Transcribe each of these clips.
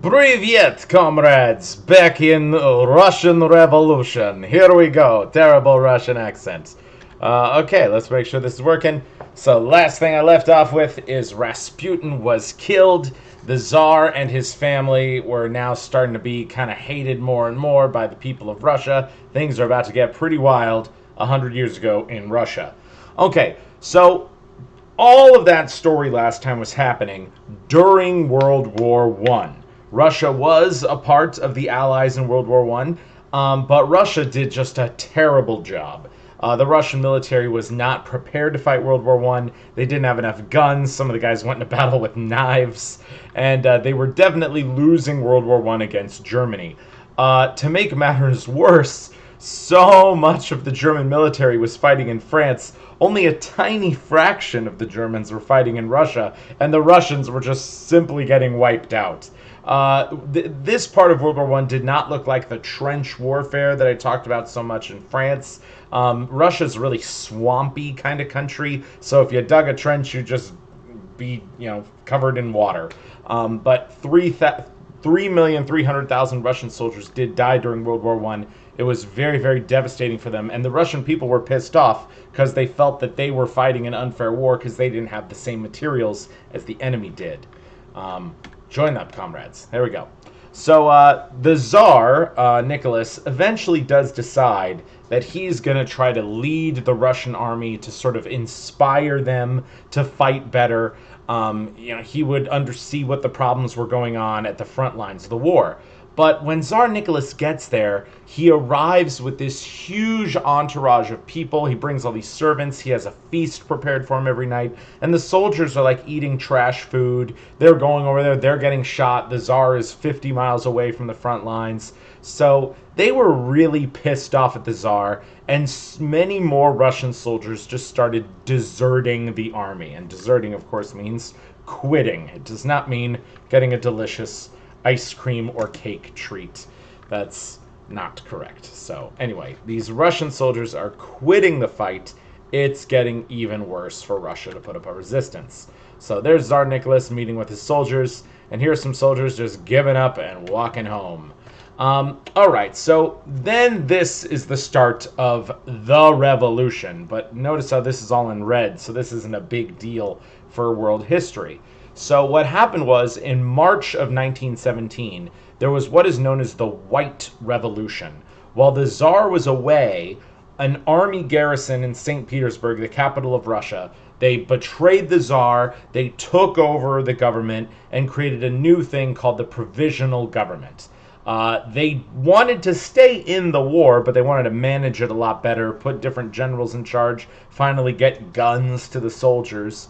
Privyet, comrades! Back in Russian Revolution. Here we go. Terrible Russian accent. Okay, let's make sure this is working. So, last thing I left off with is Rasputin was killed. The Tsar and his family were now starting to be kind of hated more and more by the people of Russia. Things are about to get pretty wild 100 years ago in Russia. Okay, so all of that story last time was happening during World War One. Russia was a part of the Allies in World War One, but Russia did just a terrible job. The Russian military was not prepared to fight World War One. They didn't have enough guns. Some of the guys went into battle with knives, and they were definitely losing World War One against Germany. To make matters worse, so much of the German military was fighting in France. Only a tiny fraction of the Germans were fighting in Russia, and the Russians were just simply getting wiped out. This part of World War One did not look like the trench warfare that I talked about so much in France. Russia's a really swampy kind of country, so if you dug a trench, you'd just be, covered in water. But 3,300,000 Russian soldiers did die during World War One. It was very, very devastating for them, and the Russian people were pissed off because they felt that they were fighting an unfair war because they didn't have the same materials as the enemy did. Join up, comrades. There we go. So the Tsar, Nicholas, eventually does decide that he's going to try to lead the Russian army to sort of inspire them to fight better. He would see what the problems were going on at the front lines of the war. But when Tsar Nicholas gets there, he arrives with this huge entourage of people. He brings all these servants. He has a feast prepared for him every night. And the soldiers are like eating trash food. They're going over there. They're getting shot. The Tsar is 50 miles away from the front lines. So they were really pissed off at the Tsar. And many more Russian soldiers just started deserting the army. And deserting, of course, means quitting. It does not mean getting a delicious ice cream or cake treat. That's not correct. So anyway, these Russian soldiers are quitting the fight. It's getting even worse for Russia to put up a resistance. So there's Tsar Nicholas meeting with his soldiers, and here's some soldiers just giving up and walking home. Alright, so then this is the start of the revolution, but notice how this is all in red, so this isn't a big deal for world history. So what happened was, in March of 1917, there was what is known as the White Revolution. While the Tsar was away, an army garrison in St. Petersburg, the capital of Russia, they betrayed the Tsar, they took over the government, and created a new thing called the Provisional Government. They wanted to stay in the war, but they wanted to manage it a lot better, put different generals in charge, finally get guns to the soldiers.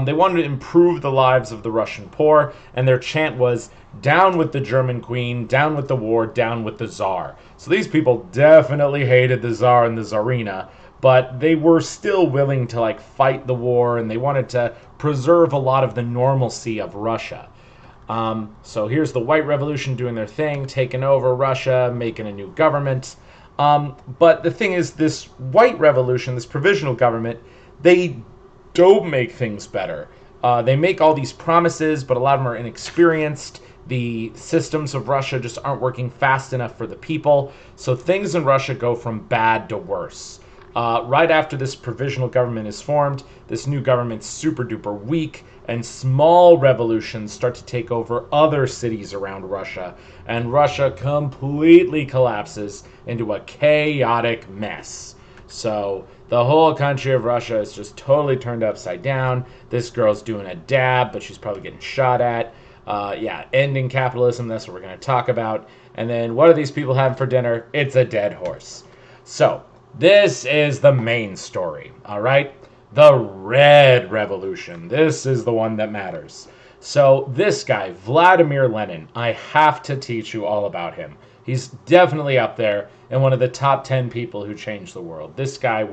They wanted to improve the lives of the Russian poor, and their chant was, "Down with the German Queen, down with the war, down with the Tsar." So these people definitely hated the Tsar and the Tsarina, but they were still willing to fight the war, and they wanted to preserve a lot of the normalcy of Russia. So here's the White Revolution doing their thing, taking over Russia, making a new government. But the thing is, this White Revolution, this provisional government, they don't make things better. They make all these promises, but a lot of them are inexperienced. The systems of Russia just aren't working fast enough for the people. So things in Russia go from bad to worse. Right after this provisional government is formed, this new government's super duper weak, and small revolutions start to take over other cities around Russia, and Russia completely collapses into a chaotic mess. So the whole country of Russia is just totally turned upside down. This girl's doing a dab, but she's probably getting shot at. Ending capitalism, that's what we're going to talk about. And then what are these people having for dinner? It's a dead horse. So this is the main story, all right? The Red Revolution. This is the one that matters. So this guy, Vladimir Lenin, I have to teach you all about him. He's definitely up there and one of the top 10 people who changed the world. This guy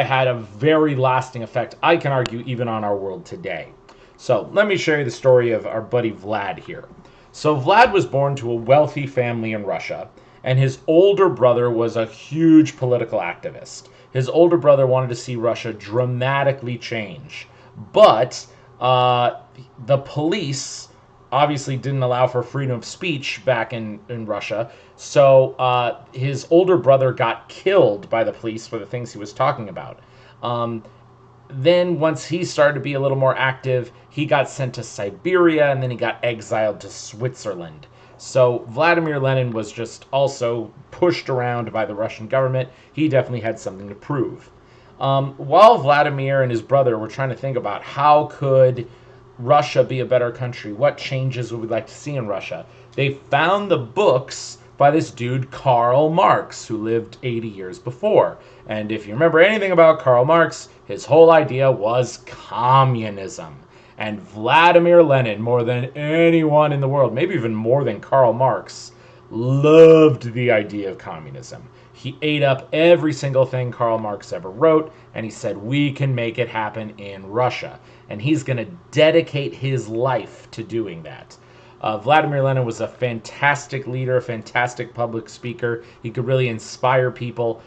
had a very lasting effect, I can argue, even on our world today. So let me show you the story of our buddy Vlad here. So Vlad was born to a wealthy family in Russia, and his older brother was a huge political activist. His older brother wanted to see Russia dramatically change, but the police obviously didn't allow for freedom of speech back in Russia. So his older brother got killed by the police for the things he was talking about. Um, then once he started to be a little more active, he got sent to Siberia and then he got exiled to Switzerland. So Vladimir Lenin was just also pushed around by the Russian government. He definitely had something to prove. While Vladimir and his brother were trying to think about how could Russia be a better country, what changes would we like to see in Russia, they found the books by this dude Karl Marx, who lived 80 years before. And if you remember anything about Karl Marx, his whole idea was communism. And Vladimir Lenin, more than anyone in the world, maybe even more than Karl Marx, loved the idea of communism. He ate up every single thing Karl Marx ever wrote, and he said, we can make it happen in Russia. And he's going to dedicate his life to doing that. Vladimir Lenin was a fantastic leader, a fantastic public speaker. He could really inspire people.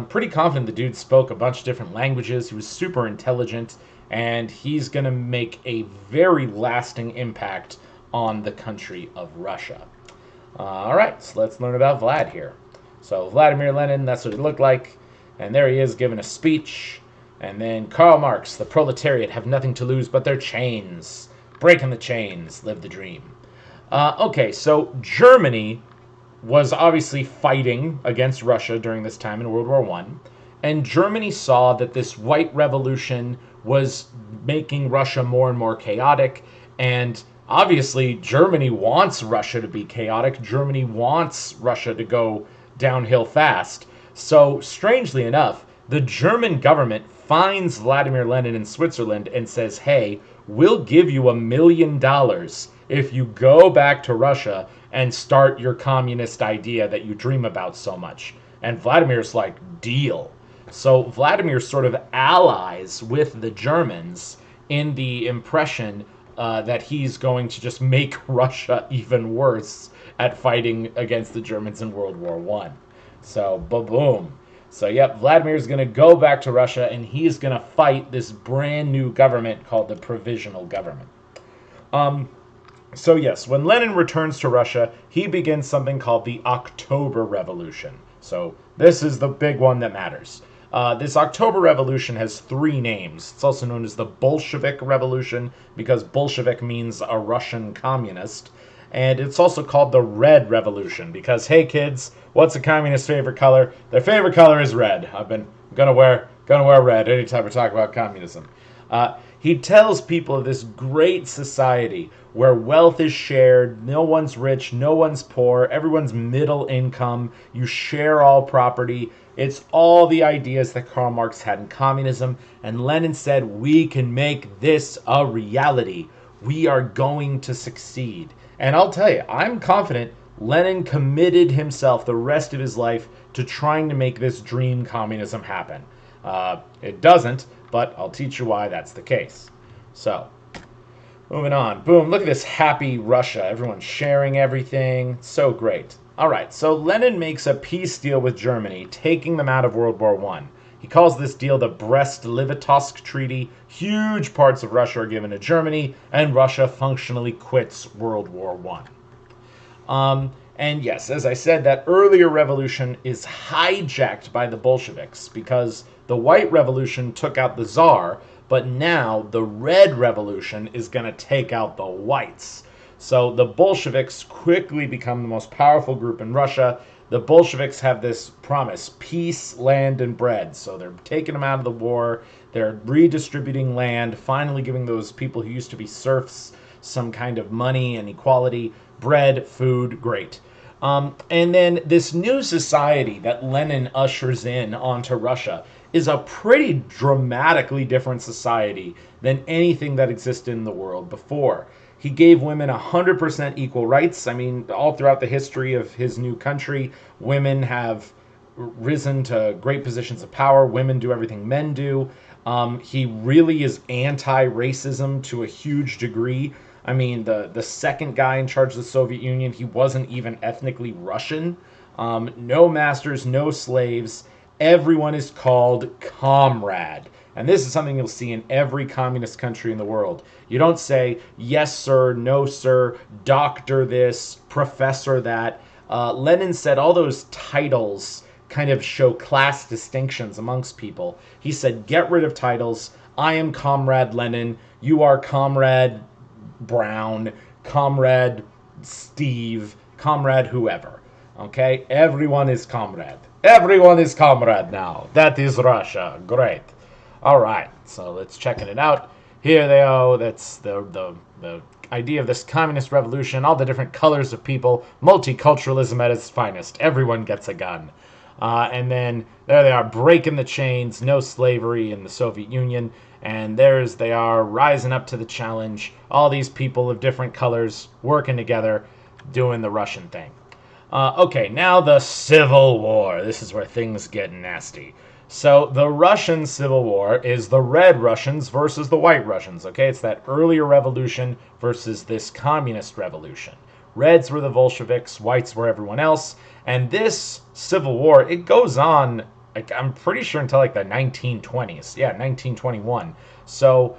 Pretty confident the dude spoke a bunch of different languages. He was super intelligent, and he's going to make a very lasting impact on the country of Russia. All right, so let's learn about Vlad here. So Vladimir Lenin, that's what he looked like. And there he is giving a speech. And then Karl Marx, the proletariat have nothing to lose but their chains. Breaking the chains, live the dream. Okay, so Germany was obviously fighting against Russia during this time in World War I. And Germany saw that this white revolution was making Russia more and more chaotic. And obviously, Germany wants Russia to be chaotic. Germany wants Russia to go downhill fast. So, strangely enough, the German government finds Vladimir Lenin in Switzerland and says, hey, we'll give you $1 million if you go back to Russia and start your communist idea that you dream about so much. And Vladimir's like, deal. So Vladimir sort of allies with the Germans in the impression that he's going to just make Russia even worse at fighting against the Germans in World War I. So, boom. So, yep, Vladimir's going to go back to Russia, and he's going to fight this brand new government called the Provisional Government. So, yes, when Lenin returns to Russia, he begins something called the October Revolution. So, this is the big one that matters. This October Revolution has 3 names. It's also known as the Bolshevik Revolution, because Bolshevik means a Russian communist. And it's also called the Red Revolution, because, hey kids, what's a communist's favorite color? Their favorite color is red. I've been gonna wear red anytime we talk about communism. He tells people of this great society where wealth is shared, no one's rich, no one's poor, everyone's middle income, you share all property. It's all the ideas that Karl Marx had in communism, and Lenin said, we can make this a reality. We are going to succeed. And I'll tell you, I'm confident Lenin committed himself the rest of his life to trying to make this dream communism happen. It doesn't, but I'll teach you why that's the case. So, moving on. Boom, look at this happy Russia. Everyone's sharing everything. So great. All right, so Lenin makes a peace deal with Germany, taking them out of World War I. He calls this deal the Brest-Litovsk Treaty. Huge parts of Russia are given to Germany, and Russia functionally quits World War I. And yes, as I said, that earlier revolution is hijacked by the Bolsheviks because the White Revolution took out the Tsar, but now the Red Revolution is going to take out the Whites. So the Bolsheviks quickly become the most powerful group in Russia. The Bolsheviks have this promise, peace, land, and bread. So they're taking them out of the war. They're redistributing land, finally giving those people who used to be serfs some kind of money and equality, bread, food, great. And then this new society that Lenin ushers in onto Russia is a pretty dramatically different society than anything that existed in the world before. He gave women 100% equal rights. I mean, all throughout the history of his new country, women have risen to great positions of power. Women do everything men do. He really is anti-racism to a huge degree. I mean, the second guy in charge of the Soviet Union, he wasn't even ethnically Russian. No masters, no slaves. Everyone is called comrade. And this is something you'll see in every communist country in the world. You don't say, yes, sir, no, sir, doctor this, professor that. Lenin said all those titles kind of show class distinctions amongst people. He said, get rid of titles. I am Comrade Lenin. You are Comrade Brown, Comrade Steve, Comrade whoever. Okay? Everyone is comrade. Everyone is comrade now. That is Russia. Great. All right. So let's check it out. Here they are. That's the idea of this communist revolution. All the different colors of people. Multiculturalism at its finest. Everyone gets a gun. And then there they are, breaking the chains. No slavery in the Soviet Union. And there's they are, rising up to the challenge. All these people of different colors working together, doing the Russian thing. Okay, now the Civil War. This is where things get nasty. So the Russian Civil War is the Red Russians versus the White Russians. Okay, it's that earlier revolution versus this communist revolution. Reds were the Bolsheviks, whites were everyone else. And this Civil War, it goes on, like, I'm pretty sure until like the 1920s. Yeah, 1921. So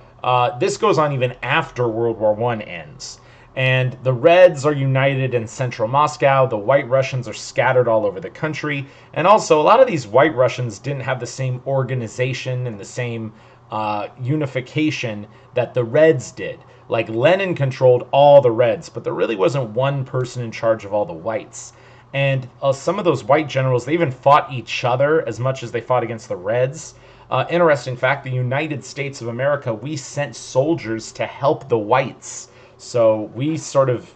this goes on even after World War I ends. And the Reds are united in central Moscow. The White Russians are scattered all over the country. And also, a lot of these White Russians didn't have the same organization and the same unification that the Reds did. Like, Lenin controlled all the Reds, but there really wasn't one person in charge of all the Whites. And some of those White generals, they even fought each other as much as they fought against the Reds. Interesting fact, the United States of America, we sent soldiers to help the Whites. So we sort of,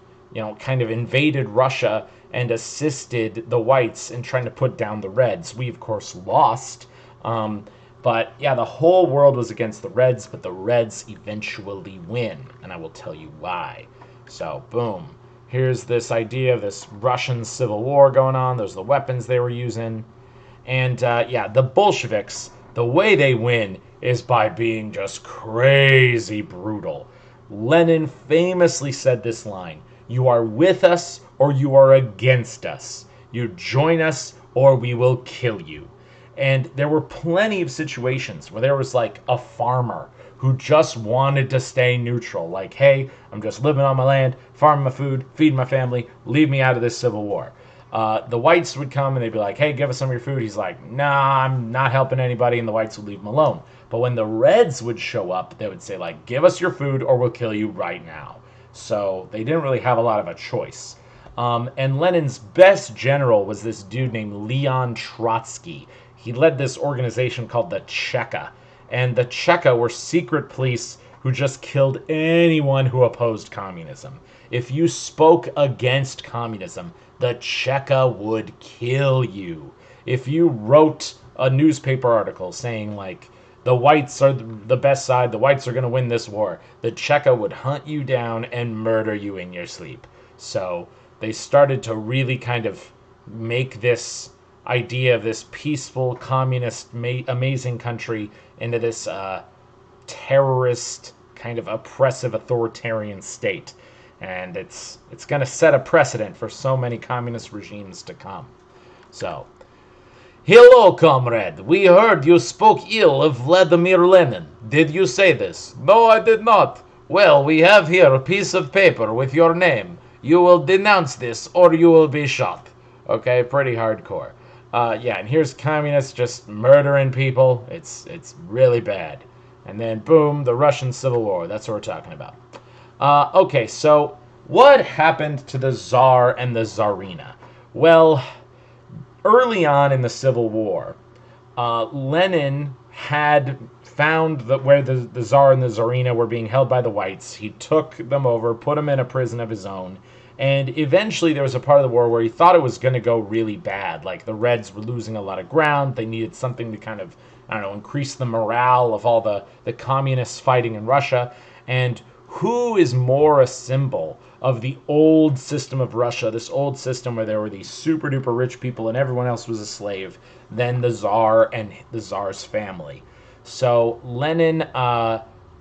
kind of invaded Russia and assisted the Whites in trying to put down the Reds. We, of course, lost. But, yeah, the whole world was against the Reds, but the Reds eventually win. And I will tell you why. So, boom. Here's this idea of this Russian Civil War going on. Those are the weapons they were using. And, the Bolsheviks, the way they win is by being just crazy brutal. Lenin famously said this line, "You are with us or you are against us. You join us or we will kill you." And there were plenty of situations where there was like a farmer who just wanted to stay neutral. Like, hey, I'm just living on my land, farming my food, feeding my family, leave me out of this civil war. The Whites would come and they'd be like, hey, give us some of your food. He's like, nah, I'm not helping anybody, and the Whites would leave him alone. But when the Reds would show up, they would say, like, give us your food or we'll kill you right now. So they didn't really have a lot of a choice. And Lenin's best general was this dude named Leon Trotsky. He led this organization called the Cheka. And the Cheka were secret police who just killed anyone who opposed communism. If you spoke against communism, the Cheka would kill you. If you wrote a newspaper article saying, like, the Whites are the best side, the Whites are going to win this war, the Cheka would hunt you down and murder you in your sleep. So they started to really kind of make this idea of this peaceful, communist, amazing country into this terrorist, kind of oppressive, authoritarian state. And it's going to set a precedent for so many communist regimes to come. So, hello, comrade. We heard you spoke ill of Vladimir Lenin. Did you say this? No, I did not. Well, we have here a piece of paper with your name. You will denounce this or you will be shot. Okay, pretty hardcore. And here's communists just murdering people. It's really bad. And then, boom, the Russian Civil War. That's what we're talking about. Okay, so what happened to the Tsar and the Tsarina? Well, early on in the Civil War, Lenin had found that where the Tsar and the Tsarina were being held by the Whites. He took them over, put them in a prison of his own, and eventually there was a part of the war where he thought it was going to go really bad. Like, the Reds were losing a lot of ground. They needed something to kind of, increase the morale of all the communists fighting in Russia. And who is more a symbol of the old system of Russia, this old system where there were these super duper rich people and everyone else was a slave, than the Tsar and the Tsar's family? So Lenin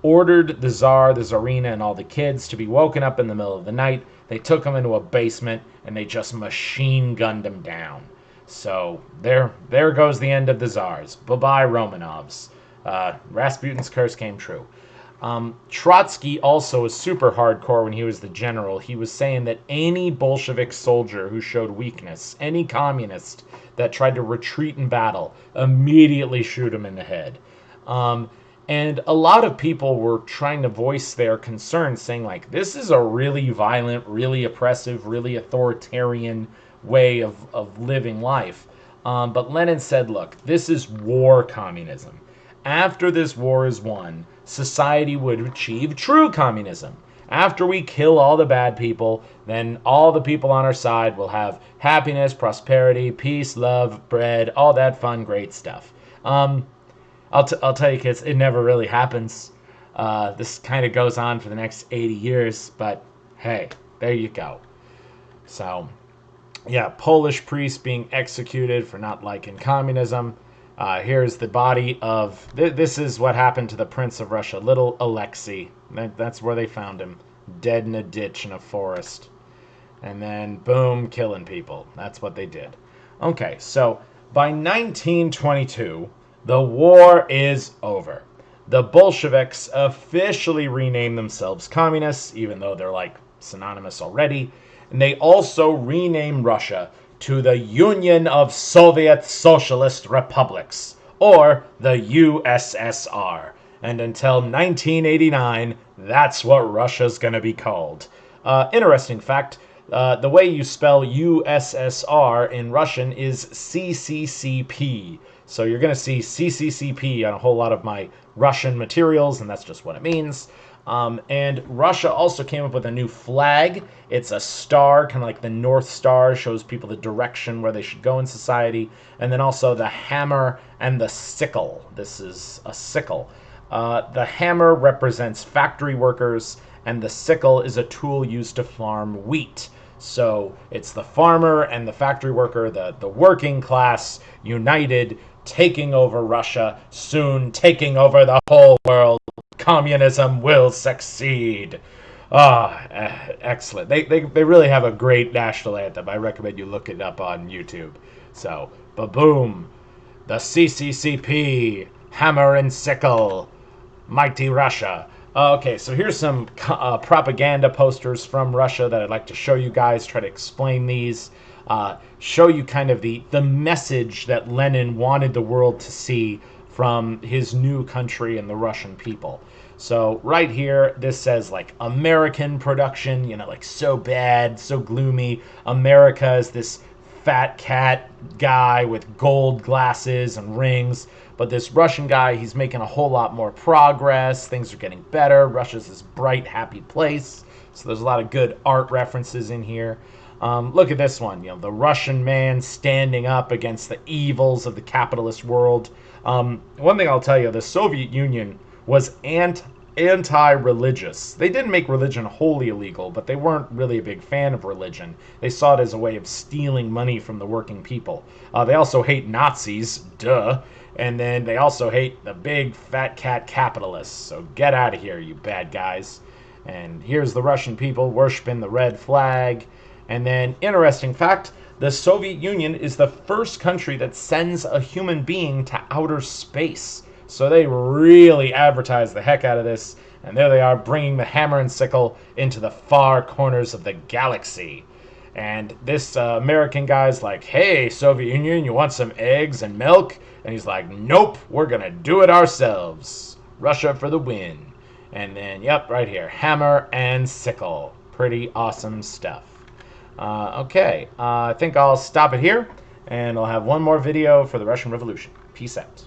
ordered the Tsar, the Tsarina, and all the kids to be woken up in the middle of the night. They took them into a basement and they just machine gunned them down. So there goes the end of the Tsars. Bye-bye, Romanovs. Rasputin's curse came true. Trotsky also was super hardcore when he was the general. He was saying that any Bolshevik soldier who showed weakness, any communist that tried to retreat in battle, immediately shoot him in the head. And a lot of people were trying to voice their concerns, saying, like, this is a really violent, really oppressive, really authoritarian way of living life. But Lenin said, look, this is war communism. After this war is won, society would achieve true communism. After we kill all the bad people, then all the people on our side will have happiness, prosperity, peace, love, bread, all that fun, great stuff. I'll tell you, kids, it never really happens. This kind of goes on for the next 80 years, but hey, there you go. So, yeah, Polish priest being executed for not liking communism. Here's the body of... This is what happened to the Prince of Russia, little Alexei. That's where they found him, dead in a ditch in a forest. And then, boom, killing people. That's what they did. Okay, so by 1922, the war is over. The Bolsheviks officially renamed themselves communists, even though they're like synonymous already. And they also renamed Russia to the Union of Soviet Socialist Republics, or the USSR. And until 1989, that's what Russia's going to be called. Interesting fact, the way you spell USSR in Russian is CCCP. So you're going to see CCCP on a whole lot of my Russian materials, and that's just what it means. And Russia also came up with a new flag. It's a star, kind of like the North Star, shows people the direction where they should go in society. And then also the hammer and the sickle. This is a sickle. The hammer represents factory workers, and the sickle is a tool used to farm wheat. So it's the farmer and the factory worker, the working class, united, taking over Russia, soon taking over the whole world. Communism will succeed. Excellent. They really have a great national anthem. I recommend you look it up on YouTube. So, ba-boom. The CCCP, hammer and sickle, mighty Russia. Okay, so here's some propaganda posters from Russia that I'd like to show you guys, try to explain these, show you kind of the message that Lenin wanted the world to see from his new country and the Russian people. So right here, this says like American production, you know, like so bad, so gloomy. America is this fat cat guy with gold glasses and rings. But this Russian guy, he's making a whole lot more progress. Things are getting better. Russia's this bright, happy place. So there's a lot of good art references in here. Look at this one, you know, the Russian man standing up against the evils of the capitalist world. One thing I'll tell you, the Soviet Union was anti-religious. They didn't make religion wholly illegal, but they weren't really a big fan of religion. They saw it as a way of stealing money from the working people. They also hate Nazis, duh. And then they also hate the big fat cat capitalists. So get out of here, you bad guys. And here's the Russian people worshiping the red flag. And then, interesting fact, the Soviet Union is the first country that sends a human being to outer space. So they really advertise the heck out of this. And there they are, bringing the hammer and sickle into the far corners of the galaxy. And this American guy's like, hey, Soviet Union, you want some eggs and milk? And he's like, nope, we're going to do it ourselves. Russia for the win. And then, yep, right here, hammer and sickle. Pretty awesome stuff. Okay, I think I'll stop it here, and I'll have one more video for the Russian Revolution. Peace out.